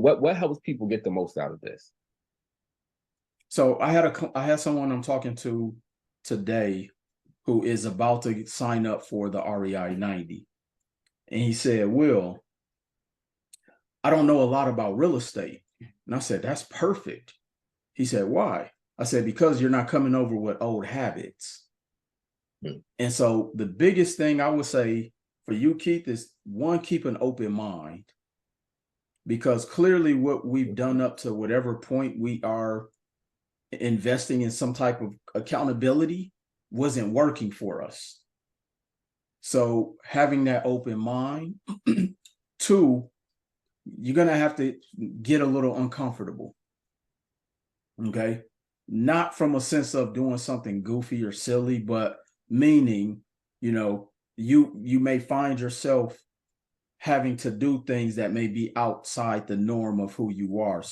What helps people get the most out of this? So I had someone I'm talking to today who is about to sign up for the REI 90. And he said, Will, I don't know a lot about real estate. And I said, that's perfect. He said, why? I said, because you're not coming over with old habits. Hmm. And so the biggest thing I would say for you, Keith, is one, keep an open mind. Because clearly what we've done up to whatever point we are investing in some type of accountability wasn't working for us. So having that open mind. Two, you're going to have to get a little uncomfortable. Okay. Not from a sense of doing something goofy or silly, but meaning, you may find yourself having to do things that may be outside the norm of who you are.